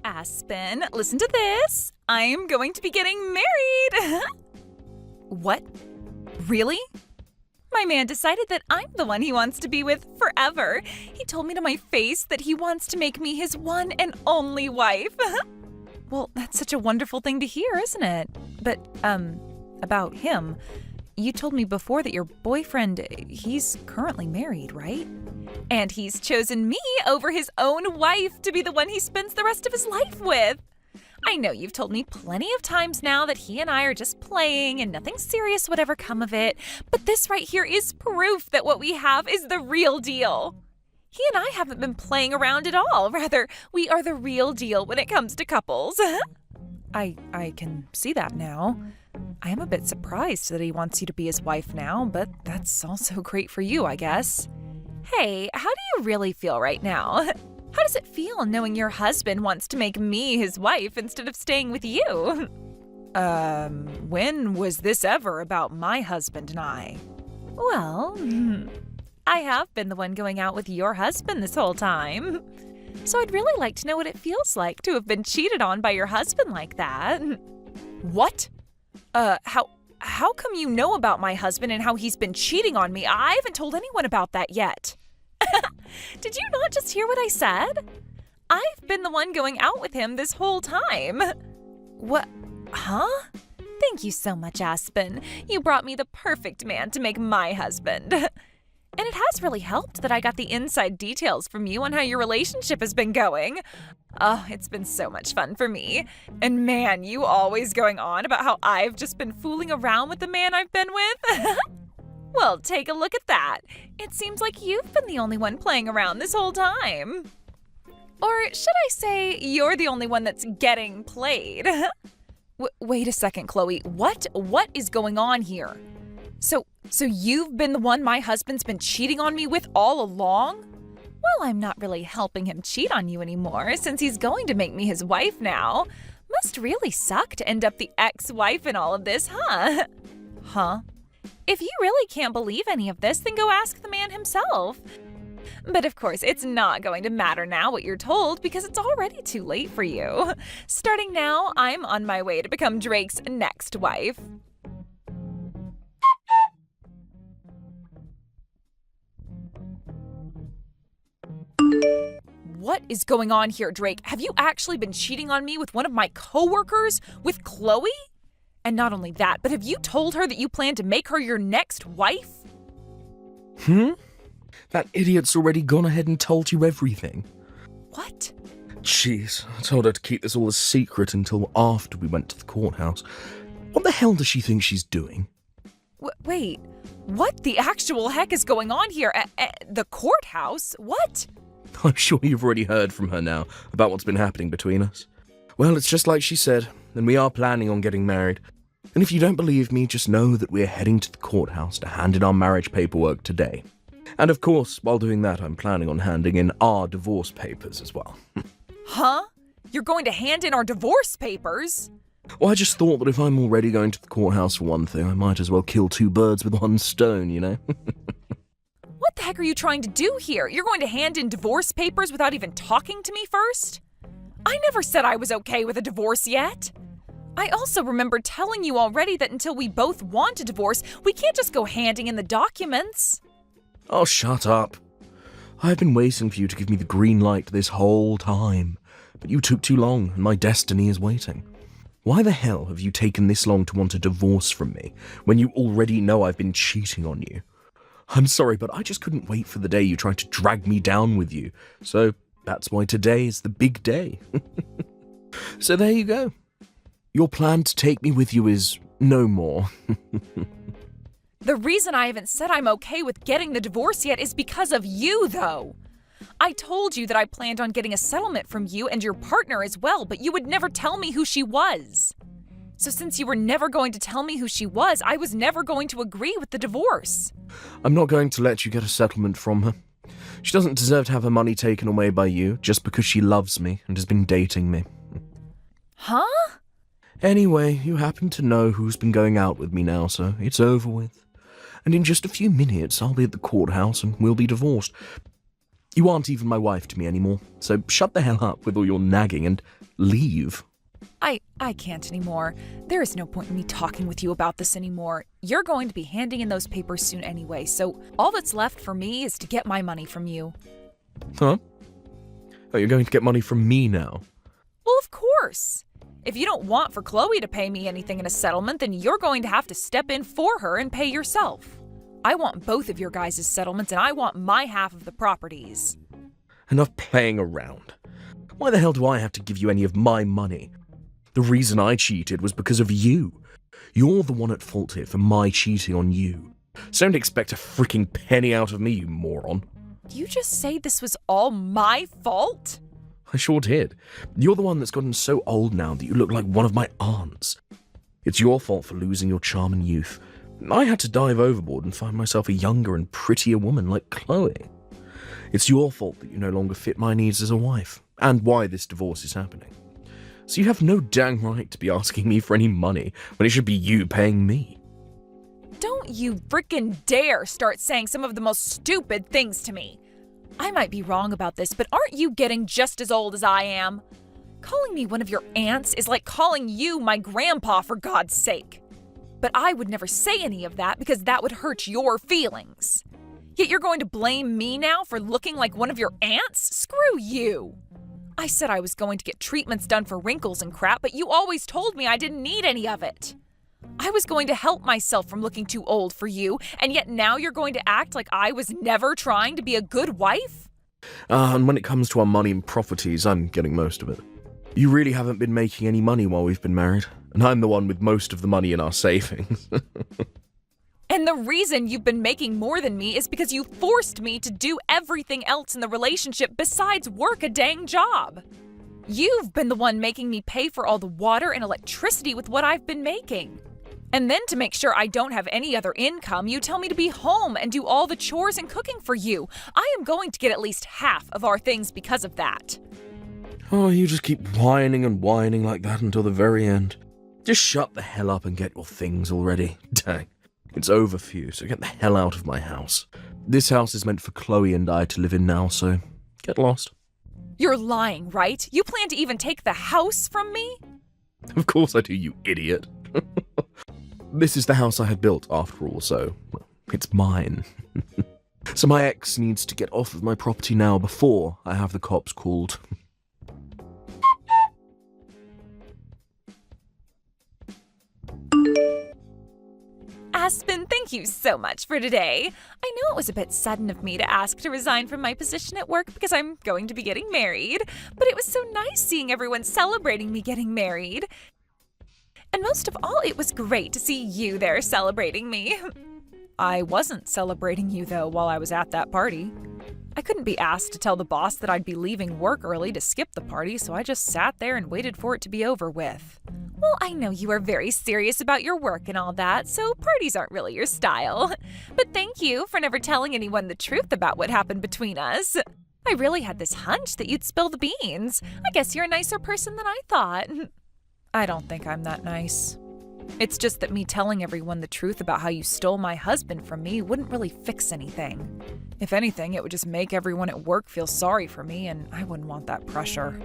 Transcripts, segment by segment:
Aspen, listen to this. I'm going to be getting married. What? Really? My man decided that I'm the one he wants to be with forever. He told me to my face that he wants to make me his one and only wife. Well, that's such a wonderful thing to hear, isn't it? But, about him, you told me before that your boyfriend, he's currently married, right? And he's chosen me over his own wife to be the one he spends the rest of his life with. I know you've told me plenty of times now that he and I are just playing and nothing serious would ever come of it, but this right here is proof that what we have is the real deal. He and I haven't been playing around at all. Rather, we are the real deal when it comes to couples. I can see that now. I am a bit surprised that he wants you to be his wife now, but that's also great for you, I guess. Hey, how do you really feel right now? How does it feel knowing your husband wants to make me his wife instead of staying with you? When was this ever about my husband and I? Well, I have been the one going out with your husband this whole time. So I'd really like to know what it feels like to have been cheated on by your husband like that. What? How come you know about my husband and how he's been cheating on me? I haven't told anyone about that yet. Did you not just hear what I said? I've been the one going out with him this whole time. What? Huh? Thank you so much, Aspen. You brought me the perfect man to make my husband. And it has really helped that I got the inside details from you on how your relationship has been going. Oh, it's been so much fun for me. And man, you always going on about how I've just been fooling around with the man I've been with. Well, take a look at that. It seems like you've been the only one playing around this whole time. Or should I say you're the only one that's getting played? Wait a second, Chloe. What is going on here? So you've been the one my husband's been cheating on me with all along? Well, I'm not really helping him cheat on you anymore since he's going to make me his wife now. Must really suck to end up the ex-wife in all of this, huh? Huh? If you really can't believe any of this, then go ask the man himself. But of course, it's not going to matter now what you're told because it's already too late for you. Starting now, I'm on my way to become Drake's next wife. What is going on here, Drake? Have you actually been cheating on me with one of my coworkers, with Chloe? And not only that, but have you told her that you plan to make her your next wife? That idiot's already gone ahead and told you everything. What? Jeez, I told her to keep this all a secret until after we went to the courthouse. What the hell does she think she's doing? Wait, what the actual heck is going on here? The courthouse? What? I'm sure you've already heard from her now about what's been happening between us. Well, it's just like she said, and we are planning on getting married. And if you don't believe me, just know that we're heading to the courthouse to hand in our marriage paperwork today. And of course, while doing that, I'm planning on handing in our divorce papers as well. Huh? You're going to hand in our divorce papers? Well, I just thought that if I'm already going to the courthouse for one thing, I might as well kill two birds with one stone, you know? What the heck are you trying to do here? You're going to hand in divorce papers without even talking to me first? I never said I was okay with a divorce yet. I also remember telling you already that until we both want a divorce, we can't just go handing in the documents. Oh, shut up. I've been waiting for you to give me the green light this whole time, but you took too long and my destiny is waiting. Why the hell have you taken this long to want a divorce from me when you already know I've been cheating on you? I'm sorry, but I just couldn't wait for the day you tried to drag me down with you, so that's why today is the big day. So there you go. Your plan to take me with you is no more. The reason I haven't said I'm okay with getting the divorce yet is because of you, though. I told you that I planned on getting a settlement from you and your partner as well, but you would never tell me who she was. So since you were never going to tell me who she was, I was never going to agree with the divorce. I'm not going to let you get a settlement from her. She doesn't deserve to have her money taken away by you just because she loves me and has been dating me. Huh? Anyway, you happen to know who's been going out with me now, so it's over with. And in just a few minutes, I'll be at the courthouse and we'll be divorced. You aren't even my wife to me anymore, so shut the hell up with all your nagging and leave. I can't anymore. There is no point in me talking with you about this anymore. You're going to be handing in those papers soon anyway, so all that's left for me is to get my money from you. Huh? Oh, you're going to get money from me now? Well, of course. If you don't want for Chloe to pay me anything in a settlement, then you're going to have to step in for her and pay yourself. I want both of your guys' settlements, and I want my half of the properties. Enough playing around. Why the hell do I have to give you any of my money? The reason I cheated was because of you. You're the one at fault here for my cheating on you. So don't expect a freaking penny out of me, you moron. You just say this was all my fault? I sure did. You're the one that's gotten so old now that you look like one of my aunts. It's your fault for losing your charm and youth. I had to dive overboard and find myself a younger and prettier woman like Chloe. It's your fault that you no longer fit my needs as a wife, and why this divorce is happening. So you have no dang right to be asking me for any money when it should be you paying me. Don't you frickin' dare start saying some of the most stupid things to me. I might be wrong about this, but aren't you getting just as old as I am? Calling me one of your aunts is like calling you my grandpa, for God's sake. But I would never say any of that because that would hurt your feelings. Yet you're going to blame me now for looking like one of your aunts? Screw you. I said I was going to get treatments done for wrinkles and crap, but you always told me I didn't need any of it. I was going to help myself from looking too old for you, and yet now you're going to act like I was never trying to be a good wife? And when it comes to our money and properties, I'm getting most of it. You really haven't been making any money while we've been married, and I'm the one with most of the money in our savings. And the reason you've been making more than me is because you forced me to do everything else in the relationship besides work a dang job. You've been the one making me pay for all the water and electricity with what I've been making. And then to make sure I don't have any other income, you tell me to be home and do all the chores and cooking for you. I am going to get at least half of our things because of that. Oh, you just keep whining and whining like that until the very end. Just shut the hell up and get your things already. Dang. It's over for you, so get the hell out of my house. This house is meant for Chloe and I to live in now, so get lost. You're lying, right? You plan to even take the house from me? Of course I do, you idiot. This is the house I had built, after all, so well, it's mine. So my ex needs to get off of my property now before I have the cops called. Aspen, thank you so much for today. I know it was a bit sudden of me to ask to resign from my position at work because I'm going to be getting married, but it was so nice seeing everyone celebrating me getting married. And most of all, it was great to see you there celebrating me. I wasn't celebrating you, though, while I was at that party. I couldn't be asked to tell the boss that I'd be leaving work early to skip the party, so I just sat there and waited for it to be over with. Well, I know you are very serious about your work and all that, so parties aren't really your style. But thank you for never telling anyone the truth about what happened between us. I really had this hunch that you'd spill the beans. I guess you're a nicer person than I thought. I don't think I'm that nice. It's just that me telling everyone the truth about how you stole my husband from me wouldn't really fix anything. If anything, it would just make everyone at work feel sorry for me, and I wouldn't want that pressure.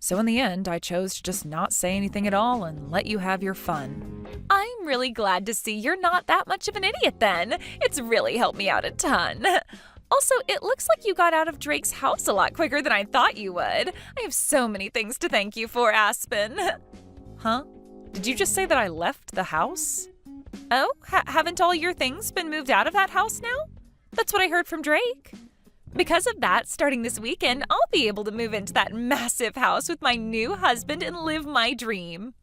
So in the end, I chose to just not say anything at all and let you have your fun. I'm really glad to see you're not that much of an idiot then. It's really helped me out a ton. Also, it looks like you got out of Drake's house a lot quicker than I thought you would. I have so many things to thank you for, Aspen. Huh? Did you just say that I left the house? Oh, haven't all your things been moved out of that house now? That's what I heard from Drake. Because of that, starting this weekend, I'll be able to move into that massive house with my new husband and live my dream.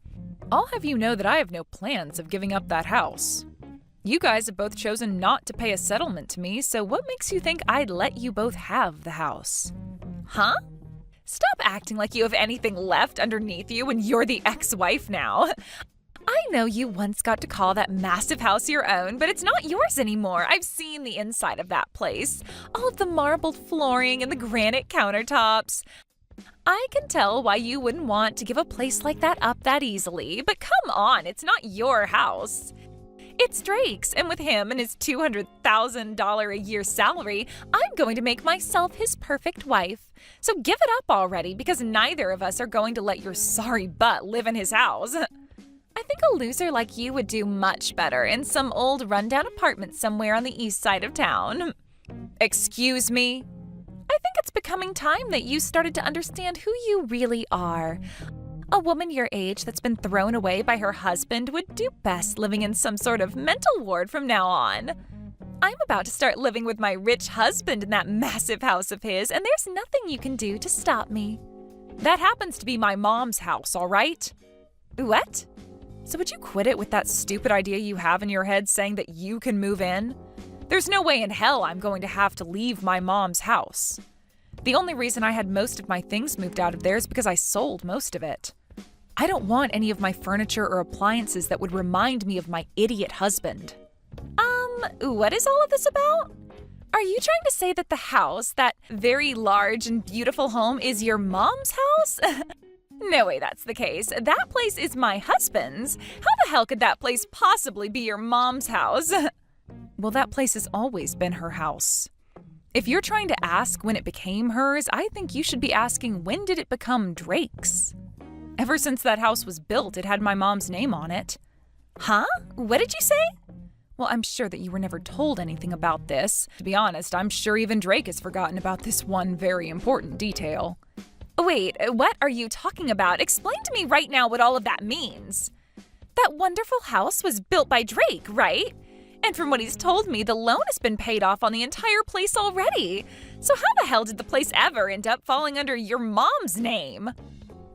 I'll have you know that I have no plans of giving up that house. You guys have both chosen not to pay a settlement to me, so what makes you think I'd let you both have the house? Huh? Stop acting like you have anything left underneath you when you're the ex-wife now. I know you once got to call that massive house your own, but it's not yours anymore. I've seen the inside of that place. All of the marbled flooring and the granite countertops. I can tell why you wouldn't want to give a place like that up that easily, but come on, it's not your house. It's Drake's, and with him and his $200,000 a year salary, I'm going to make myself his perfect wife. So give it up already, because neither of us are going to let your sorry butt live in his house. I think a loser like you would do much better in some old rundown apartment somewhere on the east side of town. Excuse me? I think it's becoming time that you started to understand who you really are. A woman your age that's been thrown away by her husband would do best living in some sort of mental ward from now on. I'm about to start living with my rich husband in that massive house of his, and there's nothing you can do to stop me. That happens to be my mom's house, all right? What? So would you quit it with that stupid idea you have in your head saying that you can move in? There's no way in hell I'm going to have to leave my mom's house. The only reason I had most of my things moved out of there is because I sold most of it. I don't want any of my furniture or appliances that would remind me of my idiot husband. What is all of this about? Are you trying to say that the house, that very large and beautiful home, is your mom's house? No way that's the case. That place is my husband's. How the hell could that place possibly be your mom's house? Well, that place has always been her house. If you're trying to ask when it became hers, I think you should be asking when did it become Drake's? Ever since that house was built, it had my mom's name on it. Huh? What did you say? Well, I'm sure that you were never told anything about this. To be honest, I'm sure even Drake has forgotten about this one very important detail. Wait, what are you talking about? Explain to me right now what all of that means. That wonderful house was built by Drake, right? And from what he's told me, the loan has been paid off on the entire place already. So how the hell did the place ever end up falling under your mom's name?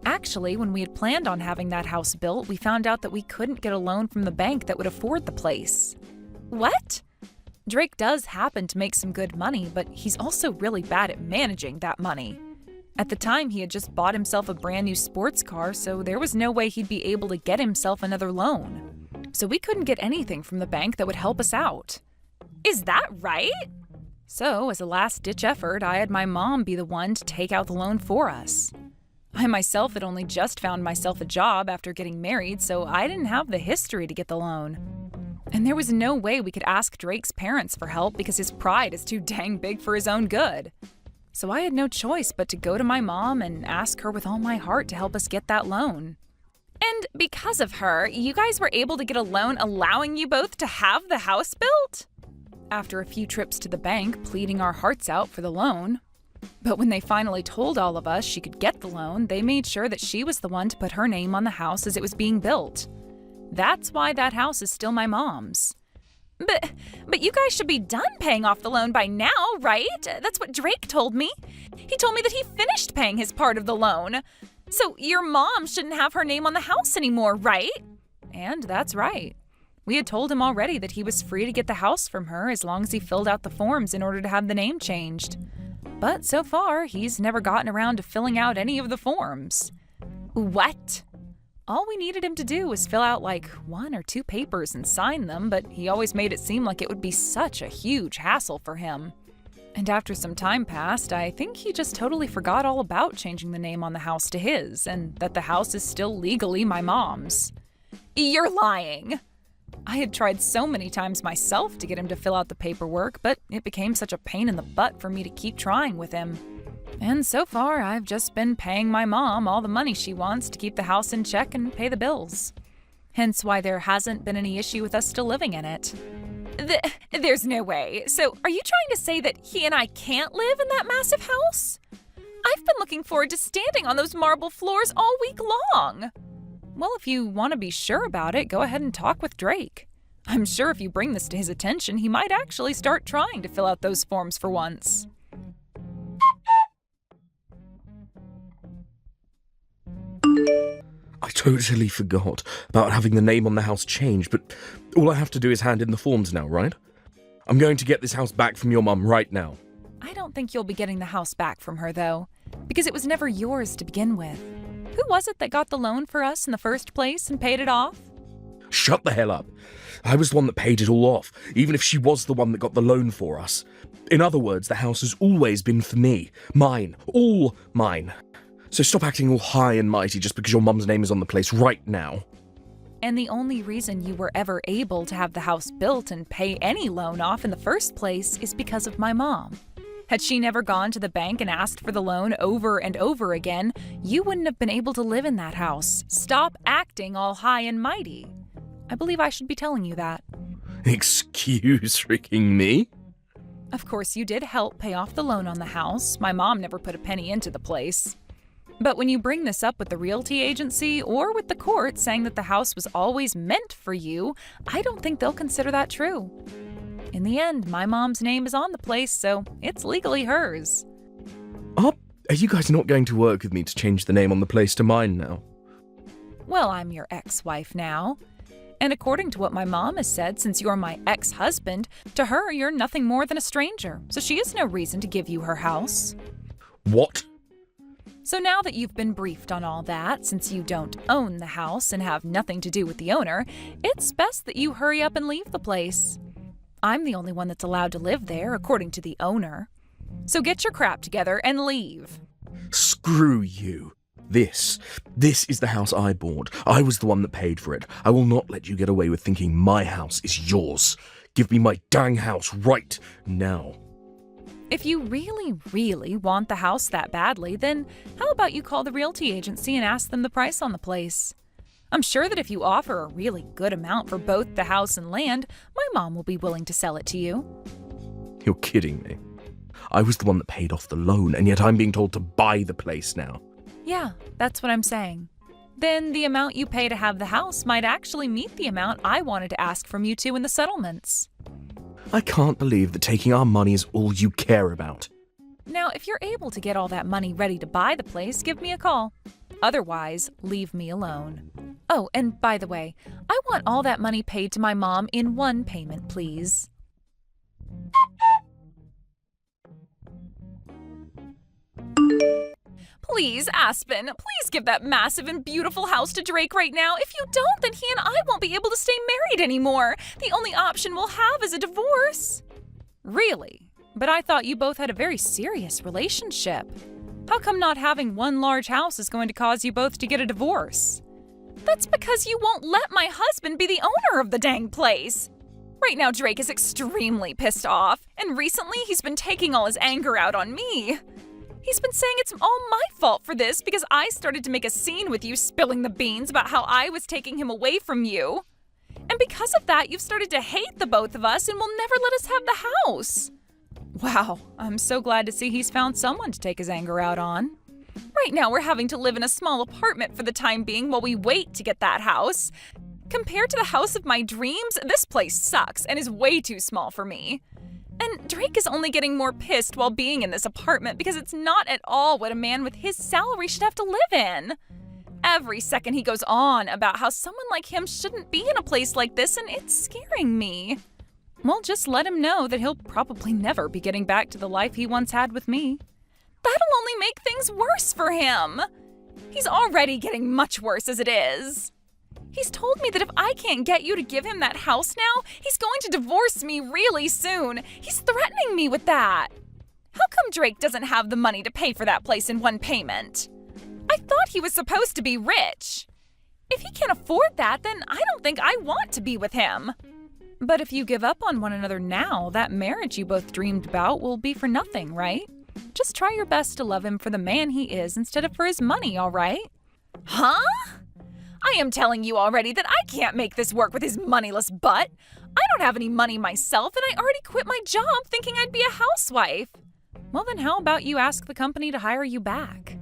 Actually, when we had planned on having that house built, we found out that we couldn't get a loan from the bank that would afford the place. What? Drake does happen to make some good money, but he's also really bad at managing that money. At the time, he had just bought himself a brand new sports car, so there was no way he'd be able to get himself another loan. So we couldn't get anything from the bank that would help us out. Is that right? So, as a last-ditch effort, I had my mom be the one to take out the loan for us. I myself had only just found myself a job after getting married, so I didn't have the history to get the loan. And there was no way we could ask Drake's parents for help because his pride is too dang big for his own good. So I had no choice but to go to my mom and ask her with all my heart to help us get that loan. And because of her, you guys were able to get a loan allowing you both to have the house built? After a few trips to the bank pleading our hearts out for the loan. But when they finally told all of us she could get the loan, they made sure that she was the one to put her name on the house as it was being built. That's why that house is still my mom's. But you guys should be done paying off the loan by now, right? That's what Drake told me. He told me that he finished paying his part of the loan. So your mom shouldn't have her name on the house anymore, right? And that's right. We had told him already that he was free to get the house from her as long as he filled out the forms in order to have the name changed. But so far, he's never gotten around to filling out any of the forms. What? All we needed him to do was fill out like 1 or 2 papers and sign them, but he always made it seem like it would be such a huge hassle for him. And after some time passed, I think he just totally forgot all about changing the name on the house to his, and that the house is still legally my mom's. You're lying! I had tried so many times myself to get him to fill out the paperwork, but it became such a pain in the butt for me to keep trying with him. And so far, I've just been paying my mom all the money she wants to keep the house in check and pay the bills. Hence why there hasn't been any issue with us still living in it. There's no way. So are you trying to say that he and I can't live in that massive house? I've been looking forward to standing on those marble floors all week long. Well, if you want to be sure about it, go ahead and talk with Drake. I'm sure if you bring this to his attention, he might actually start trying to fill out those forms for once. I totally forgot about having the name on the house changed, but all I have to do is hand in the forms now, right? I'm going to get this house back from your mum right now. I don't think you'll be getting the house back from her, though, because it was never yours to begin with. Who was it that got the loan for us in the first place and paid it off? Shut the hell up. I was the one that paid it all off, even if she was the one that got the loan for us. In other words, the house has always been for me. Mine. All mine. So stop acting all high and mighty just because your mum's name is on the place right now. And the only reason you were ever able to have the house built and pay any loan off in the first place is because of my mom. Had she never gone to the bank and asked for the loan over and over again, you wouldn't have been able to live in that house. Stop acting all high and mighty. I believe I should be telling you that. Excuse freaking me? Of course, you did help pay off the loan on the house. My mom never put a penny into the place. But when you bring this up with the realty agency or with the court saying that the house was always meant for you, I don't think they'll consider that true. In the end, my mom's name is on the place, so it's legally hers. Are you guys not going to work with me to change the name on the place to mine now? Well, I'm your ex-wife now. And according to what my mom has said, since you're my ex-husband, to her you're nothing more than a stranger, so she has no reason to give you her house. What? So now that you've been briefed on all that, since you don't own the house and have nothing to do with the owner, it's best that you hurry up and leave the place. I'm the only one that's allowed to live there, according to the owner. So get your crap together and leave. Screw you. This is the house I bought. I was the one that paid for it. I will not let you get away with thinking my house is yours. Give me my dang house right now. If you really, really want the house that badly, then how about you call the realty agency and ask them the price on the place? I'm sure that if you offer a really good amount for both the house and land, my mom will be willing to sell it to you. You're kidding me. I was the one that paid off the loan, and yet I'm being told to buy the place now. Yeah, that's what I'm saying. Then the amount you pay to have the house might actually meet the amount I wanted to ask from you two in the settlements. I can't believe that taking our money is all you care about. Now, if you're able to get all that money ready to buy the place, give me a call. Otherwise, leave me alone. Oh, and by the way, I want all that money paid to my mom in one payment, please. Please, Aspen, please give that massive and beautiful house to Drake right now. If you don't, then he and I won't be able to stay married anymore. The only option we'll have is a divorce. Really? But I thought you both had a very serious relationship. How come not having one large house is going to cause you both to get a divorce? That's because you won't let my husband be the owner of the dang place. Right now, Drake is extremely pissed off, and recently he's been taking all his anger out on me. He's been saying it's all my fault for this because I started to make a scene with you spilling the beans about how I was taking him away from you. And because of that, you've started to hate the both of us and will never let us have the house. Wow, I'm so glad to see he's found someone to take his anger out on. Right now, we're having to live in a small apartment for the time being while we wait to get that house. Compared to the house of my dreams, this place sucks and is way too small for me. And Drake is only getting more pissed while being in this apartment because it's not at all what a man with his salary should have to live in. Every second he goes on about how someone like him shouldn't be in a place like this, and it's scaring me. Well, just let him know that he'll probably never be getting back to the life he once had with me. That'll only make things worse for him. He's already getting much worse as it is. He's told me that if I can't get you to give him that house now, he's going to divorce me really soon. He's threatening me with that. How come Drake doesn't have the money to pay for that place in one payment? I thought he was supposed to be rich. If he can't afford that, then I don't think I want to be with him. But if you give up on one another now, that marriage you both dreamed about will be for nothing, right? Just try your best to love him for the man he is instead of for his money, all right? Huh? I am telling you already that I can't make this work with his moneyless butt. I don't have any money myself, and I already quit my job thinking I'd be a housewife. Well, then how about you ask the company to hire you back?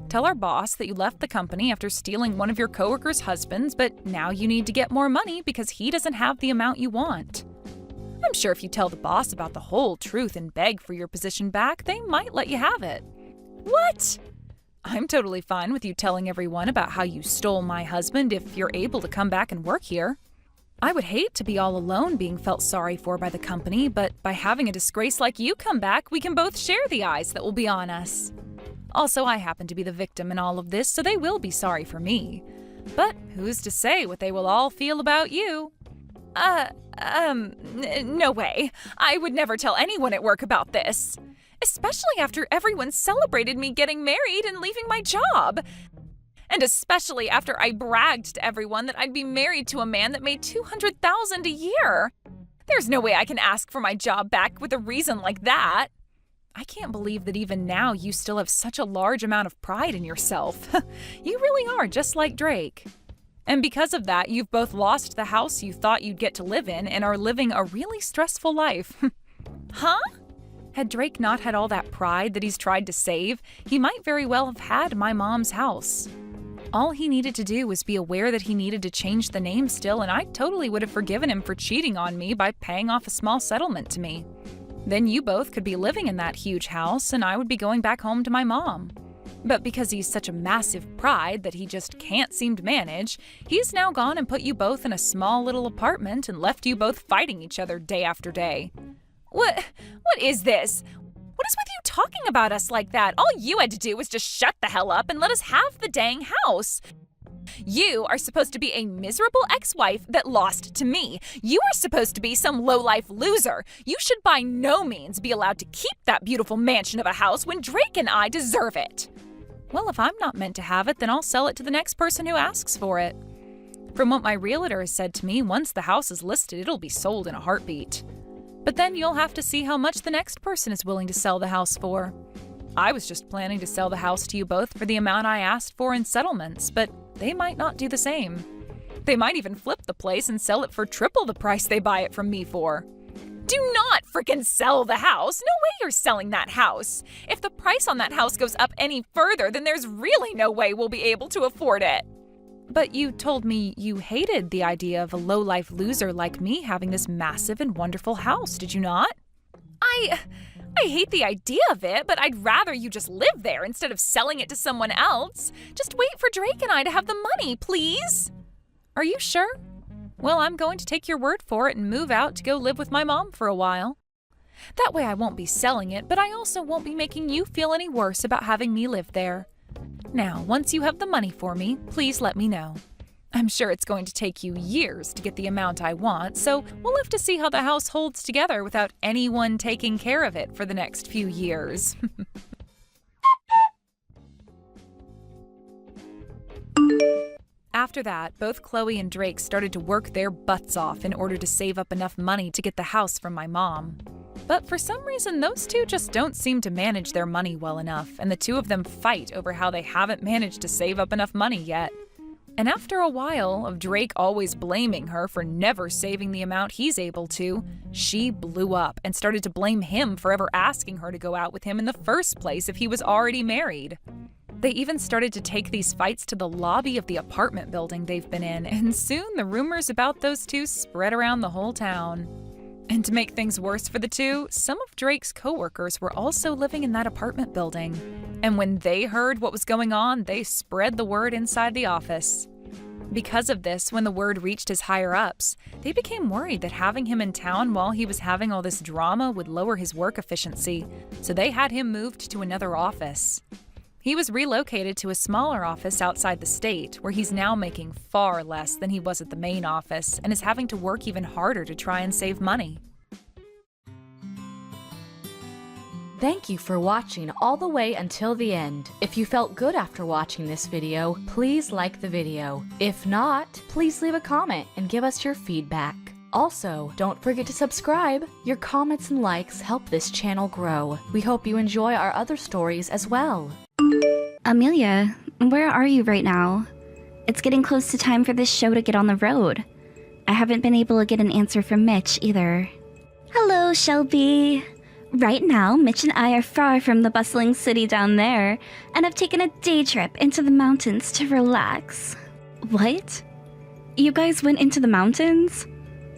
Tell our boss that you left the company after stealing one of your coworkers' husbands, but now you need to get more money because he doesn't have the amount you want. I'm sure if you tell the boss about the whole truth and beg for your position back, they might let you have it. What? I'm totally fine with you telling everyone about how you stole my husband if you're able to come back and work here. I would hate to be all alone being felt sorry for by the company, but by having a disgrace like you come back, we can both share the eyes that will be on us. Also, I happen to be the victim in all of this, so they will be sorry for me. But who's to say what they will all feel about you? No way. I would never tell anyone at work about this. Especially after everyone celebrated me getting married and leaving my job. And especially after I bragged to everyone that I'd be married to a man that made $200,000 a year. There's no way I can ask for my job back with a reason like that. I can't believe that even now you still have such a large amount of pride in yourself. You really are just like Drake. And because of that, you've both lost the house you thought you'd get to live in and are living a really stressful life. Huh? Had Drake not had all that pride that he's tried to save, he might very well have had my mom's house. All he needed to do was be aware that he needed to change the name still, and I totally would have forgiven him for cheating on me by paying off a small settlement to me. Then you both could be living in that huge house, and I would be going back home to my mom. But because he's such a massive pride that he just can't seem to manage, he's now gone and put you both in a small little apartment and left you both fighting each other day after day. What is this? What is with you talking about us like that? All you had to do was just shut the hell up and let us have the dang house. You are supposed to be a miserable ex-wife that lost to me. You are supposed to be some low-life loser. You should by no means be allowed to keep that beautiful mansion of a house when Drake and I deserve it. Well, if I'm not meant to have it, then I'll sell it to the next person who asks for it. From what my realtor has said to me, once the house is listed, it'll be sold in a heartbeat. But then you'll have to see how much the next person is willing to sell the house for. I was just planning to sell the house to you both for the amount I asked for in settlements, but they might not do the same. They might even flip the place and sell it for triple the price they buy it from me for. Do not frickin' sell the house! No way you're selling that house! If the price on that house goes up any further, then there's really no way we'll be able to afford it. But you told me you hated the idea of a low-life loser like me having this massive and wonderful house, did you not? I hate the idea of it, but I'd rather you just live there instead of selling it to someone else. Just wait for Drake and I to have the money, please. Are you sure? Well, I'm going to take your word for it and move out to go live with my mom for a while. That way I won't be selling it, but I also won't be making you feel any worse about having me live there. Now, once you have the money for me, please let me know. I'm sure it's going to take you years to get the amount I want, so we'll have to see how the house holds together without anyone taking care of it for the next few years. After that, both Chloe and Drake started to work their butts off in order to save up enough money to get the house from my mom. But for some reason, those two just don't seem to manage their money well enough, and the two of them fight over how they haven't managed to save up enough money yet. And after a while of Drake always blaming her for never saving the amount he's able to, she blew up and started to blame him for ever asking her to go out with him in the first place if he was already married. They even started to take these fights to the lobby of the apartment building they've been in, and soon the rumors about those two spread around the whole town. And to make things worse for the two, some of Drake's coworkers were also living in that apartment building. And when they heard what was going on, they spread the word inside the office. Because of this, when the word reached his higher-ups, they became worried that having him in town while he was having all this drama would lower his work efficiency, so they had him moved to another office. He was relocated to a smaller office outside the state, where he's now making far less than he was at the main office and is having to work even harder to try and save money. Thank you for watching all the way until the end. If you felt good after watching this video, please like the video. If not, please leave a comment and give us your feedback. Also, don't forget to subscribe. Your comments and likes help this channel grow. We hope you enjoy our other stories as well. Amelia, where are you right now? It's getting close to time for this show to get on the road. I haven't been able to get an answer from Mitch either. Hello, Shelby. Right now, Mitch and I are far from the bustling city down there, and have taken a day trip into the mountains to relax. What? You guys went into the mountains?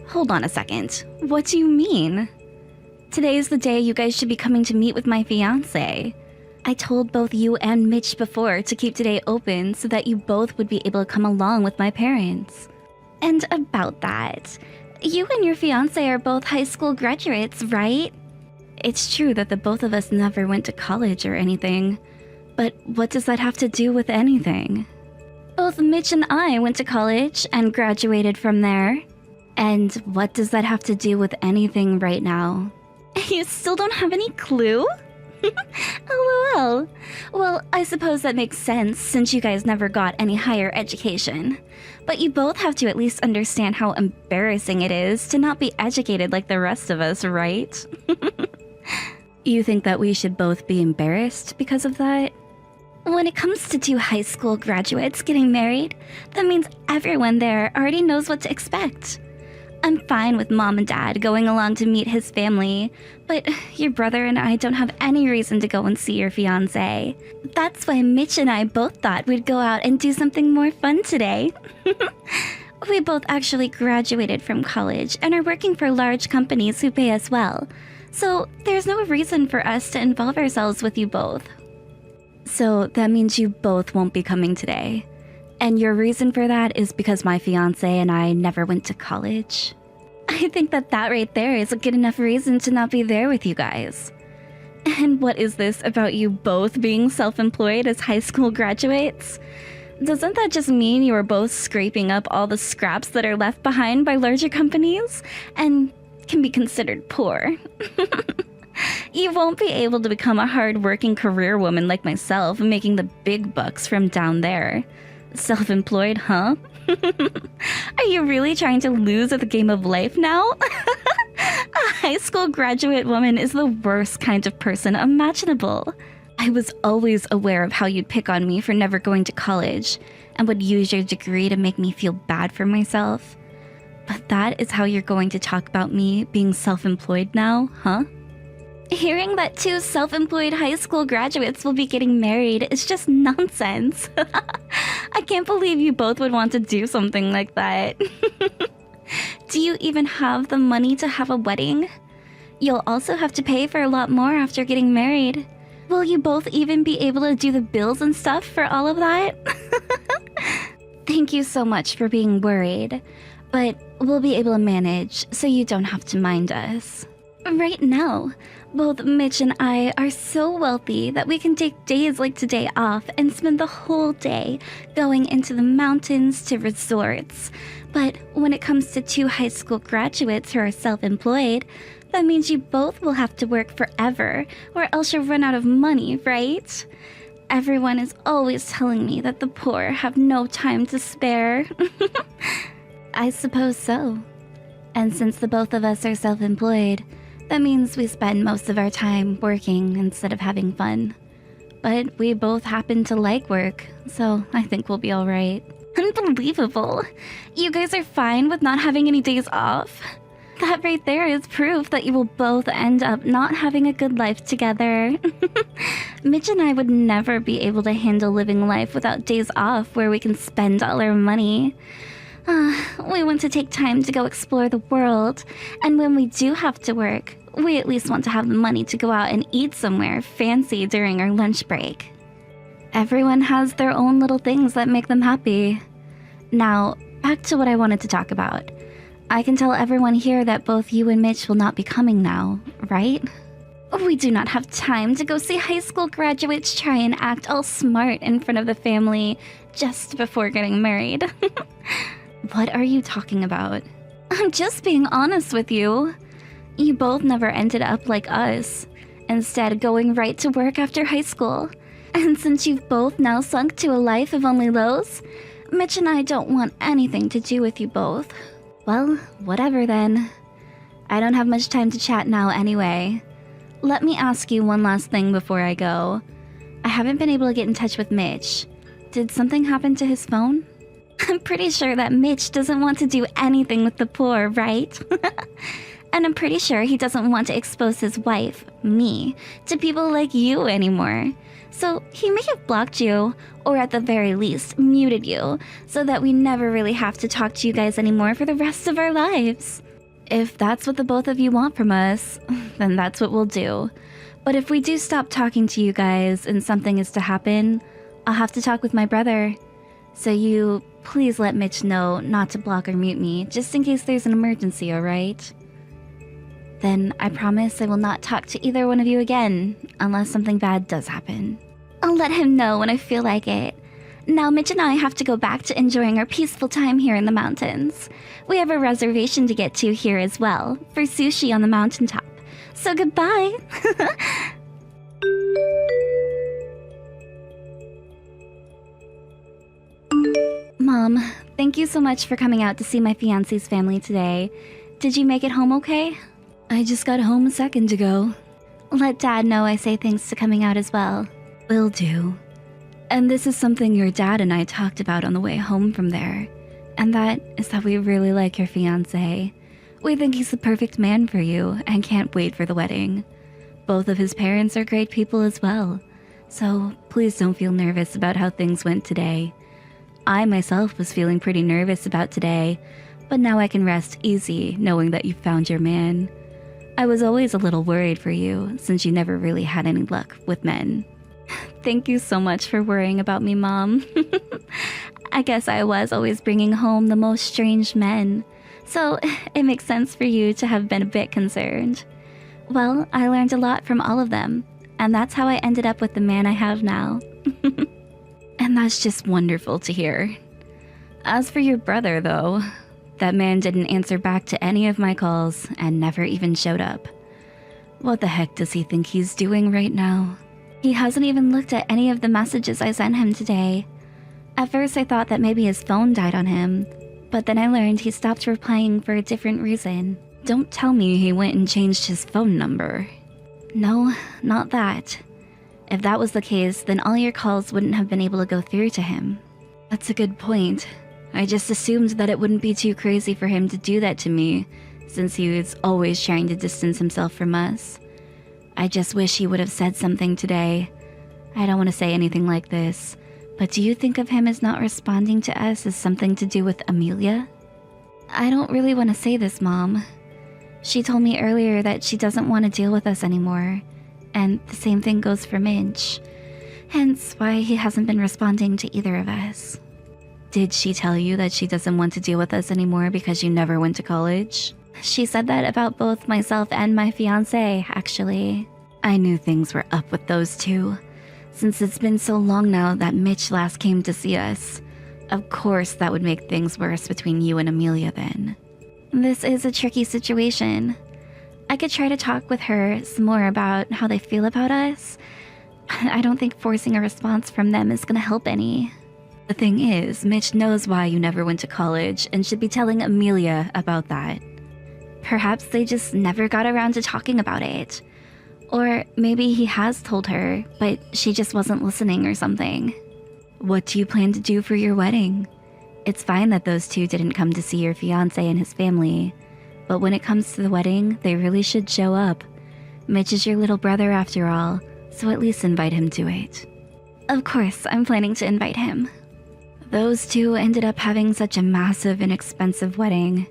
Hold on a second. What do you mean? Today is the day you guys should be coming to meet with my fiancé. I told both you and Mitch before to keep today open so that you both would be able to come along with my parents. And about that, you and your fiancé are both high school graduates, right? It's true that the both of us never went to college or anything, but what does that have to do with anything? Both Mitch and I went to college and graduated from there. And what does that have to do with anything right now? You still don't have any clue? LOL. Well, I suppose that makes sense since you guys never got any higher education. But you both have to at least understand how embarrassing it is to not be educated like the rest of us, right? You think that we should both be embarrassed because of that? When it comes to 2 high school graduates getting married, that means everyone there already knows what to expect. I'm fine with Mom and Dad going along to meet his family, but your brother and I don't have any reason to go and see your fiancé. That's why Mitch and I both thought we'd go out and do something more fun today. We both actually graduated from college and are working for large companies who pay us well, so there's no reason for us to involve ourselves with you both. So that means you both won't be coming today. And your reason for that is because my fiancé and I never went to college? I think that right there is a good enough reason to not be there with you guys. And what is this about you both being self-employed as high school graduates? Doesn't that just mean you are both scraping up all the scraps that are left behind by larger companies and can be considered poor? You won't be able to become a hard-working career woman like myself, making the big bucks from down there. Self-employed, huh? Are you really trying to lose at the game of life now? A high school graduate woman is the worst kind of person imaginable. I was always aware of how you'd pick on me for never going to college and would use your degree to make me feel bad for myself. But that is how you're going to talk about me being self-employed now, huh? Hearing that 2 self-employed high school graduates will be getting married is just nonsense. I can't believe you both would want to do something like that. Do you even have the money to have a wedding? You'll also have to pay for a lot more after getting married. Will you both even be able to do the bills and stuff for all of that? Thank you so much for being worried, but we'll be able to manage so you don't have to mind us. Right now, both Mitch and I are so wealthy that we can take days like today off and spend the whole day going into the mountains to resorts. But when it comes to 2 high school graduates who are self-employed, that means you both will have to work forever, or else you'll run out of money, right? Everyone is always telling me that the poor have no time to spare. I suppose so. And since the both of us are self-employed, that means we spend most of our time working instead of having fun. But we both happen to like work, so I think we'll be alright. Unbelievable! You guys are fine with not having any days off? That right there is proof that you will both end up not having a good life together. Mitch and I would never be able to handle living life without days off where we can spend all our money. We want to take time to go explore the world, and when we do have to work, we at least want to have the money to go out and eat somewhere fancy during our lunch break. Everyone has their own little things that make them happy. Now, back to what I wanted to talk about. I can tell everyone here that both you and Mitch will not be coming now, right? We do not have time to go see high school graduates try and act all smart in front of the family just before getting married. What are you talking about? I'm just being honest with you. You both never ended up like us, instead going right to work after high school. And since you've both now sunk to a life of only lows, Mitch and I don't want anything to do with you both. Well, whatever then. I don't have much time to chat now anyway. Let me ask you one last thing before I go. I haven't been able to get in touch with Mitch. Did something happen to his phone? I'm pretty sure that Mitch doesn't want to do anything with the poor, right? And I'm pretty sure he doesn't want to expose his wife, me, to people like you anymore. So he may have blocked you, or at the very least, muted you, so that we never really have to talk to you guys anymore for the rest of our lives. If that's what the both of you want from us, then that's what we'll do. But if we do stop talking to you guys and something is to happen, I'll have to talk with my brother. So you please let Mitch know not to block or mute me, just in case there's an emergency, alright? Then I promise I will not talk to either one of you again, unless something bad does happen. I'll let him know when I feel like it. Now Mitch and I have to go back to enjoying our peaceful time here in the mountains. We have a reservation to get to here as well, for sushi on the mountaintop. So goodbye! Mom, thank you so much for coming out to see my fiancé's family today. Did you make it home okay? I just got home a second ago. Let Dad know I say thanks to coming out as well. Will do. And this is something your dad and I talked about on the way home from there. And that is that we really like your fiancé. We think he's the perfect man for you and can't wait for the wedding. Both of his parents are great people as well. So please don't feel nervous about how things went today. I myself was feeling pretty nervous about today, but now I can rest easy knowing that you found your man. I was always a little worried for you since you never really had any luck with men. Thank you so much for worrying about me, Mom. I guess I was always bringing home the most strange men, so it makes sense for you to have been a bit concerned. Well, I learned a lot from all of them, and that's how I ended up with the man I have now. And that's just wonderful to hear. As for your brother, though, that man didn't answer back to any of my calls and never even showed up. What the heck does he think he's doing right now? He hasn't even looked at any of the messages I sent him today. At first I thought that maybe his phone died on him, but then I learned he stopped replying for a different reason. Don't tell me he went and changed his phone number. No, not that. If that was the case, then all your calls wouldn't have been able to go through to him. That's a good point. I just assumed that it wouldn't be too crazy for him to do that to me, since he was always trying to distance himself from us. I just wish he would have said something today. I don't want to say anything like this, but do you think of him as not responding to us as something to do with Amelia? I don't really want to say this, Mom. She told me earlier that she doesn't want to deal with us anymore. And the same thing goes for Mitch. Hence why he hasn't been responding to either of us. Did she tell you that she doesn't want to deal with us anymore because you never went to college? She said that about both myself and my fiancé, actually. I knew things were up with those two, since it's been so long now that Mitch last came to see us. Of course that would make things worse between you and Amelia then. This is a tricky situation. I could try to talk with her some more about how they feel about us. I don't think forcing a response from them is gonna help any. The thing is, Mitch knows why you never went to college and should be telling Amelia about that. Perhaps they just never got around to talking about it. Or maybe he has told her, but she just wasn't listening or something. What do you plan to do for your wedding? It's fine that those two didn't come to see your fiancé and his family. But when it comes to the wedding, they really should show up. Mitch is your little brother after all, so at least invite him to it. Of course, I'm planning to invite him. Those two ended up having such a massive and expensive wedding,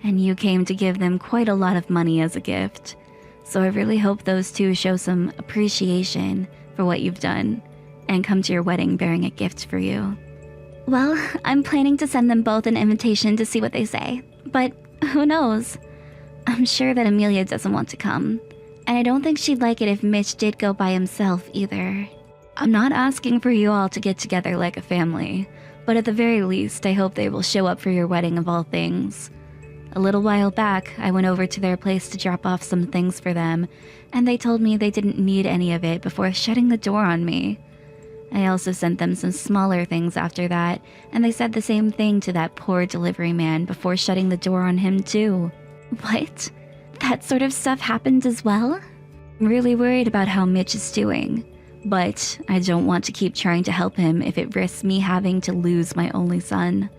and you came to give them quite a lot of money as a gift. So I really hope those two show some appreciation for what you've done, and come to your wedding bearing a gift for you. Well, I'm planning to send them both an invitation to see what they say, but who knows? I'm sure that Amelia doesn't want to come, and I don't think she'd like it if Mitch did go by himself either. I'm not asking for you all to get together like a family, but at the very least, I hope they will show up for your wedding of all things. A little while back, I went over to their place to drop off some things for them, and they told me they didn't need any of it before shutting the door on me. I also sent them some smaller things after that, and they said the same thing to that poor delivery man before shutting the door on him too. What? That sort of stuff happened as well? I'm really worried about how Mitch is doing, but I don't want to keep trying to help him if it risks me having to lose my only son.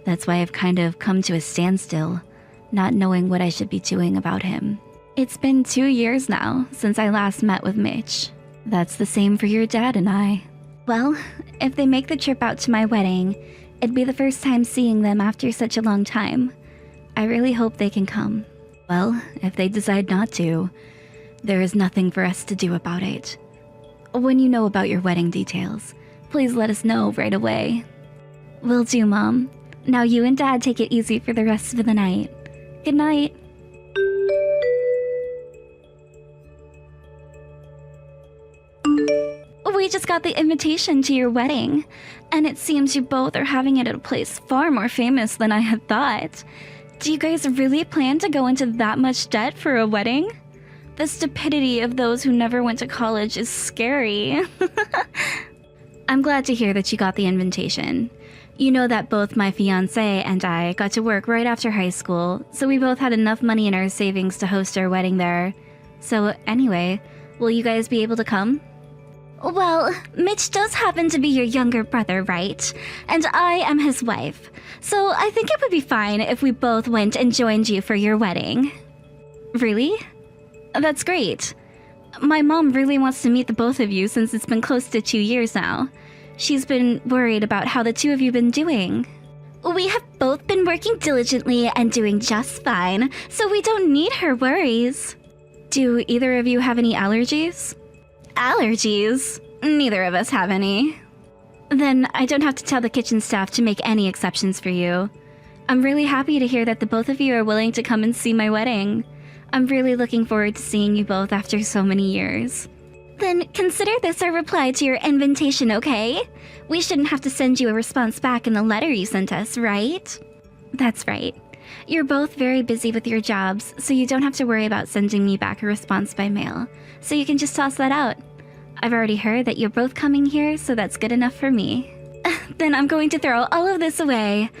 That's why I've kind of come to a standstill, not knowing what I should be doing about him. It's been 2 years now since I last met with Mitch. That's the same for your dad and I. Well, if they make the trip out to my wedding, it'd be the first time seeing them after such a long time. I really hope they can come. Well, if they decide not to, there is nothing for us to do about it. When you know about your wedding details, please let us know right away. Will do, Mom. Now you and Dad take it easy for the rest of the night. Good night. We just got the invitation to your wedding, and it seems you both are having it at a place far more famous than I had thought. Do you guys really plan to go into that much debt for a wedding? The stupidity of those who never went to college is scary. I'm glad to hear that you got the invitation. You know that both my fiancé and I got to work right after high school, so we both had enough money in our savings to host our wedding there. So anyway, will you guys be able to come? Well, Mitch does happen to be your younger brother, right? And I am his wife. So I think it would be fine if we both went and joined you for your wedding. Really? That's great. My mom really wants to meet the both of you since it's been close to 2 years now. She's been worried about how the two of you been doing. We have both been working diligently and doing just fine, so we don't need her worries. Do either of you have any allergies? Allergies? Neither of us have any. Then I don't have to tell the kitchen staff to make any exceptions for you. I'm really happy to hear that the both of you are willing to come and see my wedding. I'm really looking forward to seeing you both after so many years. Then consider this our reply to your invitation, okay? We shouldn't have to send you a response back in the letter you sent us, right? That's right. You're both very busy with your jobs, so you don't have to worry about sending me back a response by mail. So you can just toss that out. I've already heard that you're both coming here, so that's good enough for me. Then I'm going to throw all of this away.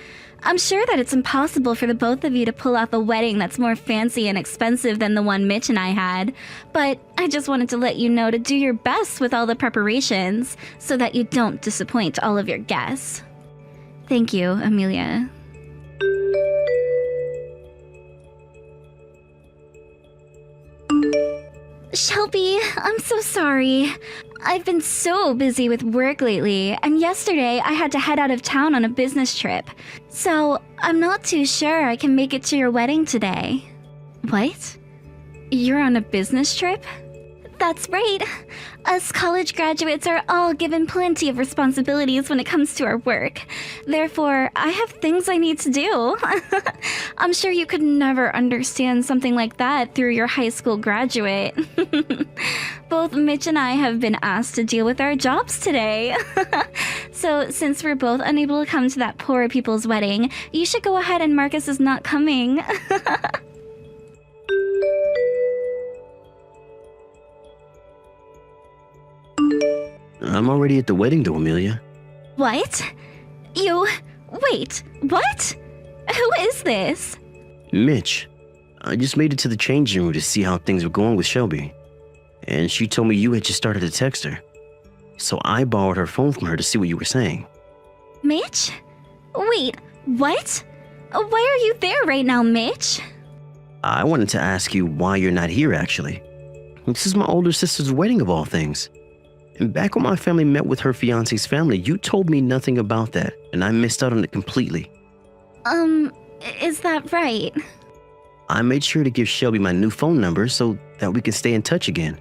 I'm sure that it's impossible for the both of you to pull off a wedding that's more fancy and expensive than the one Mitch and I had, but I just wanted to let you know to do your best with all the preparations so that you don't disappoint all of your guests. Thank you, Amelia. Shelby, I'm so sorry. I've been so busy with work lately, and yesterday I had to head out of town on a business trip. So I'm not too sure I can make it to your wedding today. What? You're on a business trip? That's right. Us college graduates are all given plenty of responsibilities when it comes to our work. Therefore, I have things I need to do. I'm sure you could never understand something like that through your high school graduate. Both Mitch and I have been asked to deal with our jobs today. So, since we're both unable to come to that poor people's wedding, you should go ahead and mark us as not coming. I'm already at the wedding though, Amelia. What? Wait, what? Who is this? Mitch. I just made it to the changing room to see how things were going with Shelby. And she told me you had just started to text her. So I borrowed her phone from her to see what you were saying. Mitch? Wait, what? Why are you there right now, Mitch? I wanted to ask you why you're not here, actually. This is my older sister's wedding of all things. And back when my family met with her fiancé's family, you told me nothing about that, and I missed out on it completely. Is that right? I made sure to give Shelby my new phone number so that we can stay in touch again.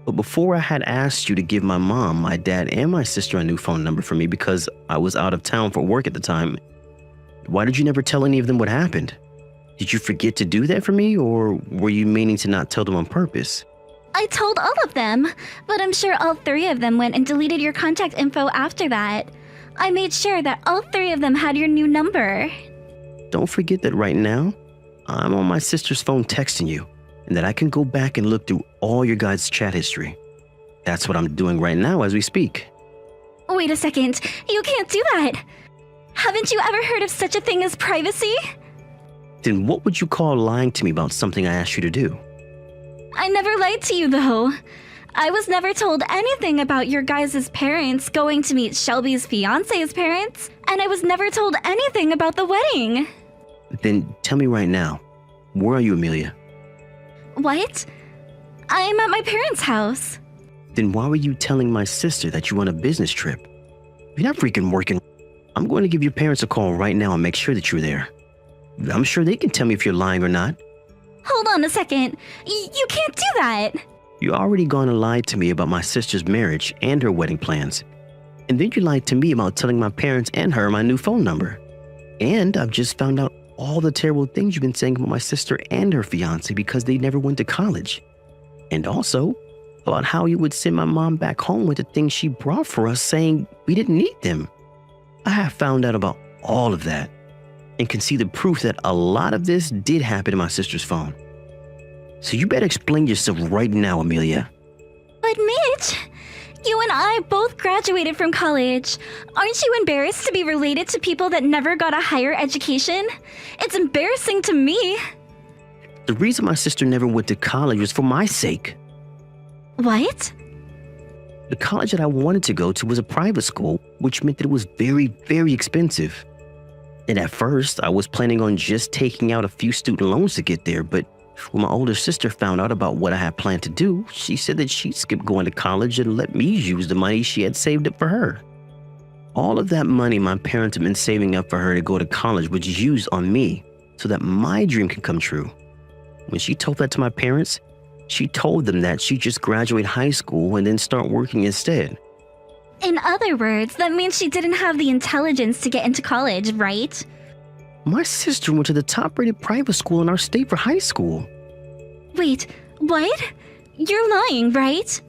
But before I had asked you to give my mom, my dad, and my sister a new phone number for me because I was out of town for work at the time, why did you never tell any of them what happened? Did you forget to do that for me, or were you meaning to not tell them on purpose? I told all of them, but I'm sure all 3 of them went and deleted your contact info after that. I made sure that all 3 of them had your new number. Don't forget that right now, I'm on my sister's phone texting you, and that I can go back and look through all your guys' chat history. That's what I'm doing right now as we speak. Wait a second, you can't do that! Haven't you ever heard of such a thing as privacy? Then what would you call lying to me about something I asked you to do? I never lied to you, though. I was never told anything about your guys' parents going to meet Shelby's fiancé's parents, and I was never told anything about the wedding. Then tell me right now, where are you, Amelia? What? I'm at my parents' house. Then why were you telling my sister that you were on a business trip? You're not freaking working. I'm going to give your parents a call right now and make sure that you're there. I'm sure they can tell me if you're lying or not. Hold on a second. You can't do that. You already gone and lied to me about my sister's marriage and her wedding plans. And then you lied to me about telling my parents and her my new phone number. And I've just found out all the terrible things you've been saying about my sister and her fiancé because they never went to college. And also about how you would send my mom back home with the things she brought for us, saying we didn't need them. I have found out about all of that and can see the proof that a lot of this did happen in my sister's phone. So you better explain yourself right now, Amelia. But Mitch, you and I both graduated from college. Aren't you embarrassed to be related to people that never got a higher education? It's embarrassing to me. The reason my sister never went to college was for my sake. What? The college that I wanted to go to was a private school, which meant that it was very, very expensive. And at first, I was planning on just taking out a few student loans to get there, but when my older sister found out about what I had planned to do, she said that she'd skip going to college and let me use the money she had saved up for her. All of that money my parents had been saving up for her to go to college was used on me so that my dream could come true. When she told that to my parents, she told them that she'd just graduate high school and then start working instead. In other words, that means she didn't have the intelligence to get into college, right? My sister went to the top-rated private school in our state for high school. Wait, what? You're lying, right?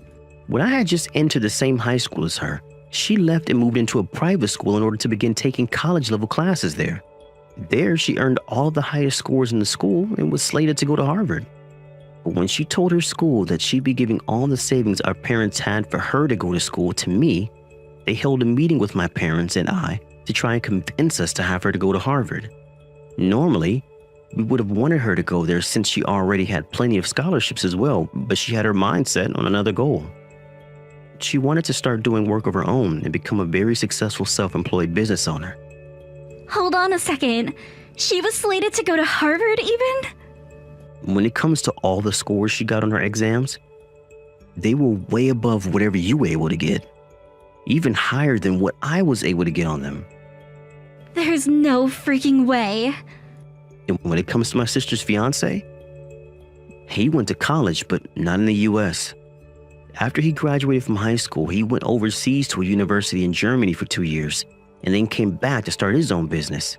When I had just entered the same high school as her, she left and moved into a private school in order to begin taking college-level classes there. There, she earned all the highest scores in the school and was slated to go to Harvard. But when she told her school that she'd be giving all the savings our parents had for her to go to school to me, they held a meeting with my parents and I to try and convince us to have her to go to Harvard. Normally, we would have wanted her to go there since she already had plenty of scholarships as well, but she had her mind set on another goal. She wanted to start doing work of her own and become a very successful self-employed business owner. Hold on a second. She was slated to go to Harvard even? When it comes to all the scores she got on her exams, they were way above whatever you were able to get. Even higher than what I was able to get on them. There's no freaking way. And when it comes to my sister's fiance, he went to college, but not in the US. After he graduated from high school, he went overseas to a university in Germany for 2 years, and then came back to start his own business.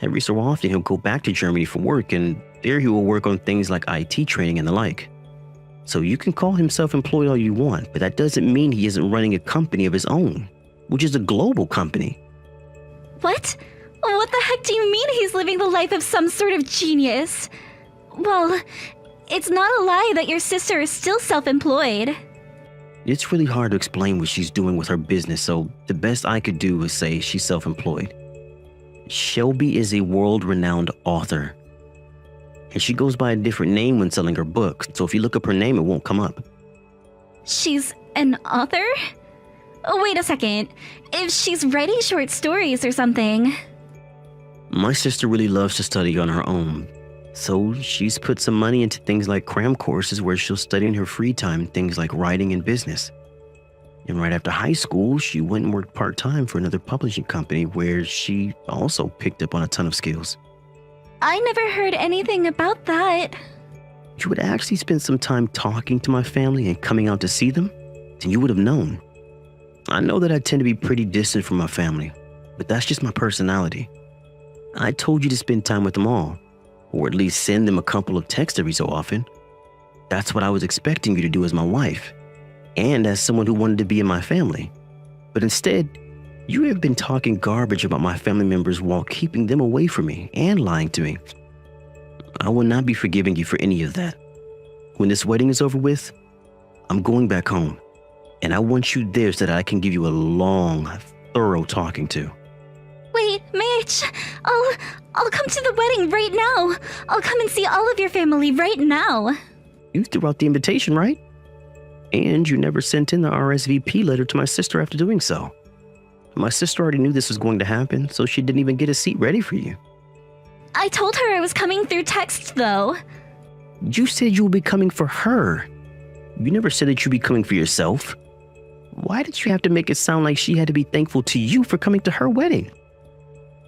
Every so often, he'll go back to Germany for work, and there he will work on things like IT training and the like. So you can call him self-employed all you want, but that doesn't mean he isn't running a company of his own, which is a global company. What? What the heck do you mean he's living the life of some sort of genius? Well, it's not a lie that your sister is still self-employed. It's really hard to explain what she's doing with her business, so the best I could do is say she's self-employed. Shelby is a world-renowned author, and she goes by a different name when selling her books, so if you look up her name, it won't come up. She's an author? Oh, wait a second. If she's writing short stories or something. My sister really loves to study on her own, so she's put some money into things like cram courses where she'll study in her free time things like writing and business. And right after high school, she went and worked part-time for another publishing company where she also picked up on a ton of skills. I never heard anything about that. If you would actually spend some time talking to my family and coming out to see them, then you would have known. I know that I tend to be pretty distant from my family, but that's just my personality. I told you to spend time with them all, or at least send them a couple of texts every so often. That's what I was expecting you to do as my wife, and as someone who wanted to be in my family. But instead, you have been talking garbage about my family members while keeping them away from me and lying to me. I will not be forgiving you for any of that. When this wedding is over with, I'm going back home, and I want you there so that I can give you a long, thorough talking to. Wait, Mitch! I'll come to the wedding right now! I'll come and see all of your family right now! You threw out the invitation, right? And you never sent in the RSVP letter to my sister after doing so. My sister already knew this was going to happen, so she didn't even get a seat ready for you. I told her I was coming through text, though. You said you would be coming for her. You never said that you'd be coming for yourself. Why did you have to make it sound like she had to be thankful to you for coming to her wedding?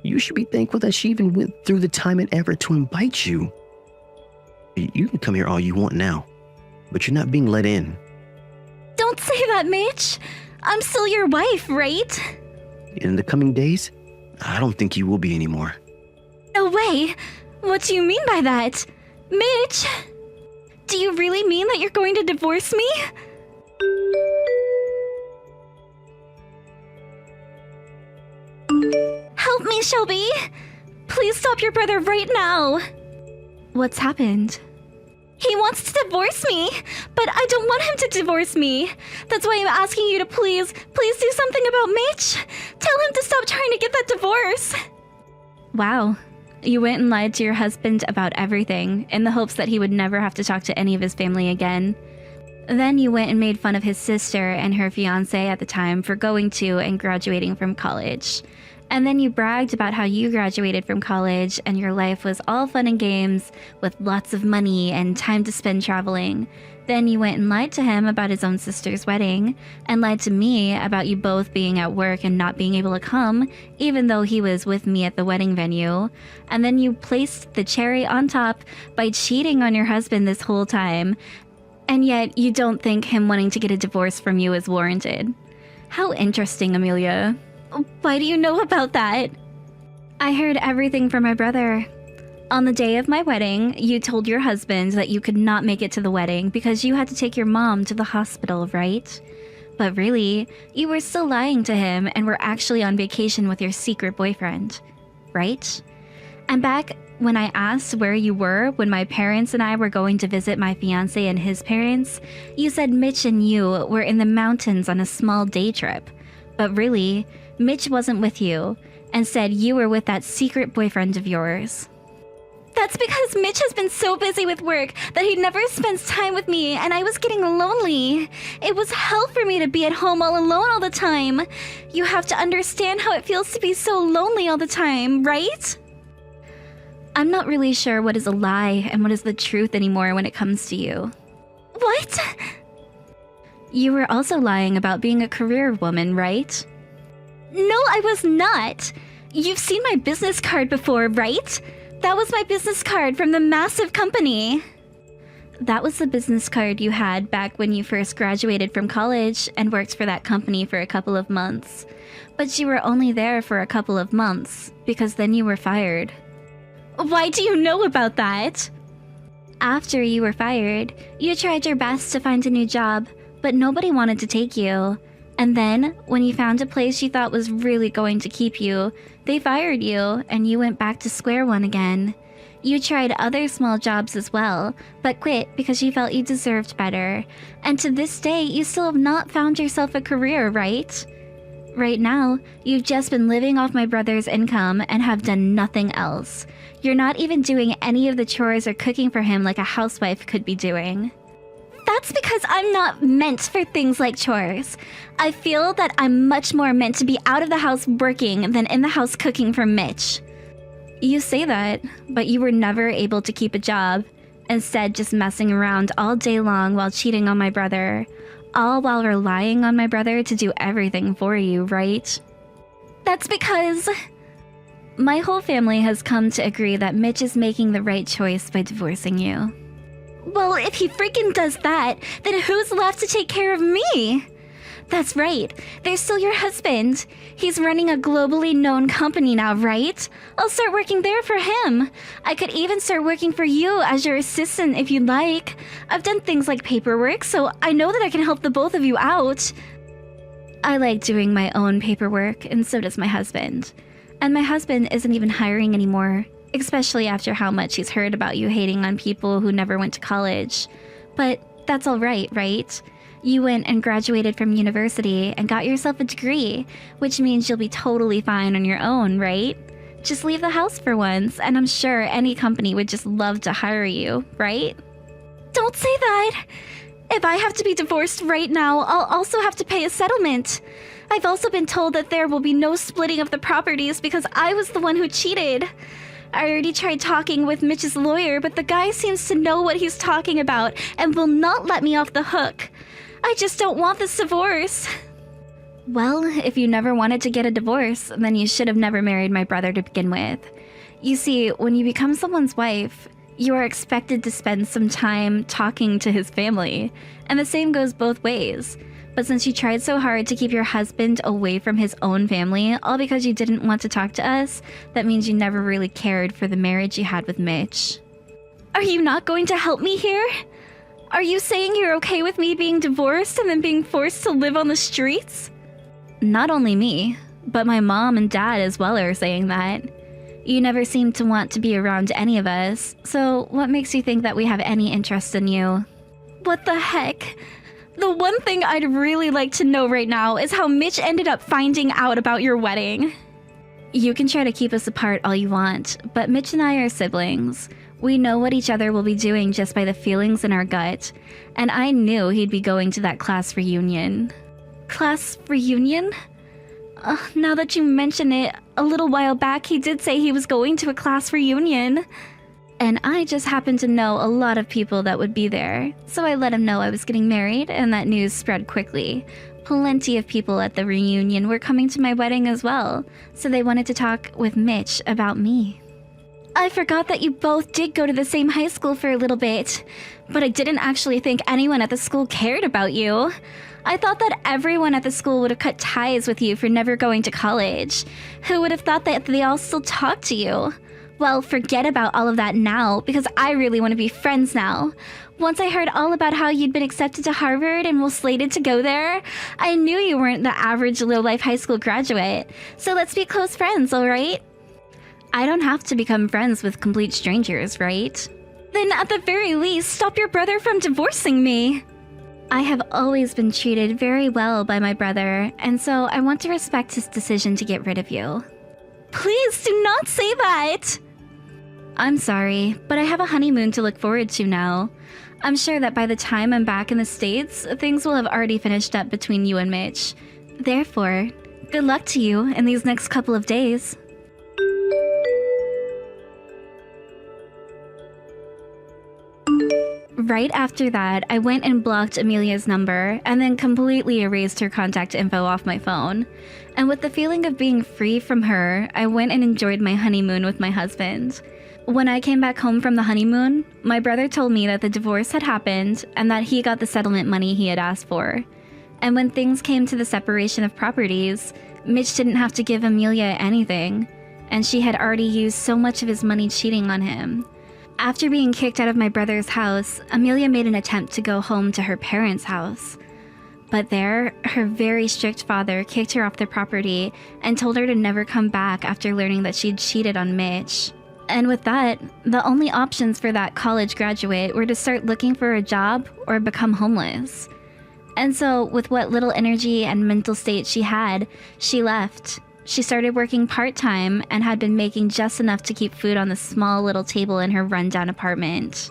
You should be thankful that she even went through the time and effort to invite you. You can come here all you want now, but you're not being let in. Don't say that, Mitch. I'm still your wife, right? In the coming days, I don't think you will be anymore. No way. What do you mean by that? Mitch? Do you really mean that you're going to divorce me? Help me, Shelby! Please stop your brother right now! What's happened? He wants to divorce me, but I don't want him to divorce me. That's why I'm asking you to please do something about Mitch. Tell him to stop trying to get that divorce. Wow. You went and lied to your husband about everything in the hopes that he would never have to talk to any of his family again. Then you went and made fun of his sister and her fiancé at the time for going to and graduating from college. And then you bragged about how you graduated from college and your life was all fun and games with lots of money and time to spend traveling. Then you went and lied to him about his own sister's wedding and lied to me about you both being at work and not being able to come, even though he was with me at the wedding venue. And then you placed the cherry on top by cheating on your husband this whole time. And yet you don't think him wanting to get a divorce from you is warranted. How interesting, Amelia. Why do you know about that? I heard everything from my brother. On the day of my wedding, you told your husband that you could not make it to the wedding because you had to take your mom to the hospital, right? But really, you were still lying to him and were actually on vacation with your secret boyfriend, right? And back when I asked where you were when my parents and I were going to visit my fiancé and his parents, you said Mitch and you were in the mountains on a small day trip. But really, Mitch wasn't with you, and said you were with that secret boyfriend of yours. That's because Mitch has been so busy with work that he never spends time with me, and I was getting lonely. It was hell for me to be at home all alone all the time. You have to understand how it feels to be so lonely all the time, right? I'm not really sure what is a lie and what is the truth anymore when it comes to you. What? You were also lying about being a career woman, right? No, I was not. You've seen my business card before, right? That was my business card from the massive company. That was the business card you had back when you first graduated from college and worked for that company for a couple of months. But you were only there for a couple of months, because then you were fired. Why do you know about that? After you were fired, you tried your best to find a new job, but nobody wanted to take you. And then, when you found a place you thought was really going to keep you, they fired you and you went back to square one again. You tried other small jobs as well, but quit because you felt you deserved better. And to this day, you still have not found yourself a career, right? Right now, you've just been living off my brother's income and have done nothing else. You're not even doing any of the chores or cooking for him like a housewife could be doing. That's because I'm not meant for things like chores. I feel that I'm much more meant to be out of the house working than in the house cooking for Mitch. You say that, but you were never able to keep a job, instead just messing around all day long while cheating on my brother, all while relying on my brother to do everything for you, right? That's because my whole family has come to agree that Mitch is making the right choice by divorcing you. Well, if he freaking does that, then who's left to take care of me? That's right. There's still your husband. He's running a globally known company now, right? I'll start working there for him. I could even start working for you as your assistant if you'd like. I've done things like paperwork, so I know that I can help the both of you out. I like doing my own paperwork, and so does my husband. And my husband isn't even hiring anymore. Especially after how much he's heard about you hating on people who never went to college. But that's all right, right? You went and graduated from university and got yourself a degree, which means you'll be totally fine on your own, right? Just leave the house for once, and I'm sure any company would just love to hire you, right? Don't say that! If I have to be divorced right now, I'll also have to pay a settlement. I've also been told that there will be no splitting of the properties because I was the one who cheated. I already tried talking with Mitch's lawyer, but the guy seems to know what he's talking about and will not let me off the hook. I just don't want this divorce. Well, if you never wanted to get a divorce, then you should have never married my brother to begin with. You see, when you become someone's wife, you are expected to spend some time talking to his family, and the same goes both ways. But since you tried so hard to keep your husband away from his own family, all because you didn't want to talk to us, that means you never really cared for the marriage you had with Mitch. Are you not going to help me here? Are you saying you're okay with me being divorced and then being forced to live on the streets? Not only me, but my mom and dad as well are saying that. You never seem to want to be around any of us, so what makes you think that we have any interest in you? What the heck? The one thing I'd really like to know right now is how Mitch ended up finding out about your wedding. You can try to keep us apart all you want, but Mitch and I are siblings. We know what each other will be doing just by the feelings in our gut, and I knew he'd be going to that class reunion. Class reunion? Now that you mention it, a little while back he did say he was going to a class reunion. And I just happened to know a lot of people that would be there, so I let him know I was getting married, and that news spread quickly. Plenty of people at the reunion were coming to my wedding as well, so they wanted to talk with Mitch about me. I forgot that you both did go to the same high school for a little bit, but I didn't actually think anyone at the school cared about you. I thought that everyone at the school would have cut ties with you for never going to college. Who would have thought that they all still talk to you? Well, forget about all of that now, because I really want to be friends now. Once I heard all about how you'd been accepted to Harvard and was slated to go there, I knew you weren't the average low-life high school graduate. So let's be close friends, alright? I don't have to become friends with complete strangers, right? Then at the very least, stop your brother from divorcing me. I have always been treated very well by my brother, and so I want to respect his decision to get rid of you. Please do not say that! I'm sorry, but I have a honeymoon to look forward to now. I'm sure that by the time I'm back in the States, things will have already finished up between you and Mitch. Therefore, good luck to you in these next couple of days. Right after that, I went and blocked Amelia's number and then completely erased her contact info off my phone. And with the feeling of being free from her, I went and enjoyed my honeymoon with my husband. When I came back home from the honeymoon, my brother told me that the divorce had happened and that he got the settlement money he had asked for. And when things came to the separation of properties, Mitch didn't have to give Amelia anything, and she had already used so much of his money cheating on him. After being kicked out of my brother's house, Amelia made an attempt to go home to her parents' house. But there, her very strict father kicked her off the property and told her to never come back after learning that she'd cheated on Mitch. And with that, the only options for that college graduate were to start looking for a job or become homeless. And so, with what little energy and mental state she had, she left. She started working part-time and had been making just enough to keep food on the small little table in her rundown apartment.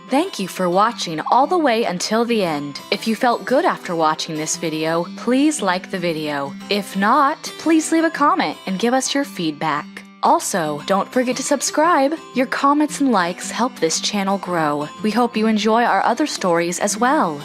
Thank you for watching all the way until the end. If you felt good after watching this video, please like the video. If not, please leave a comment and give us your feedback. Also, don't forget to subscribe. Your comments and likes help this channel grow. We hope you enjoy our other stories as well.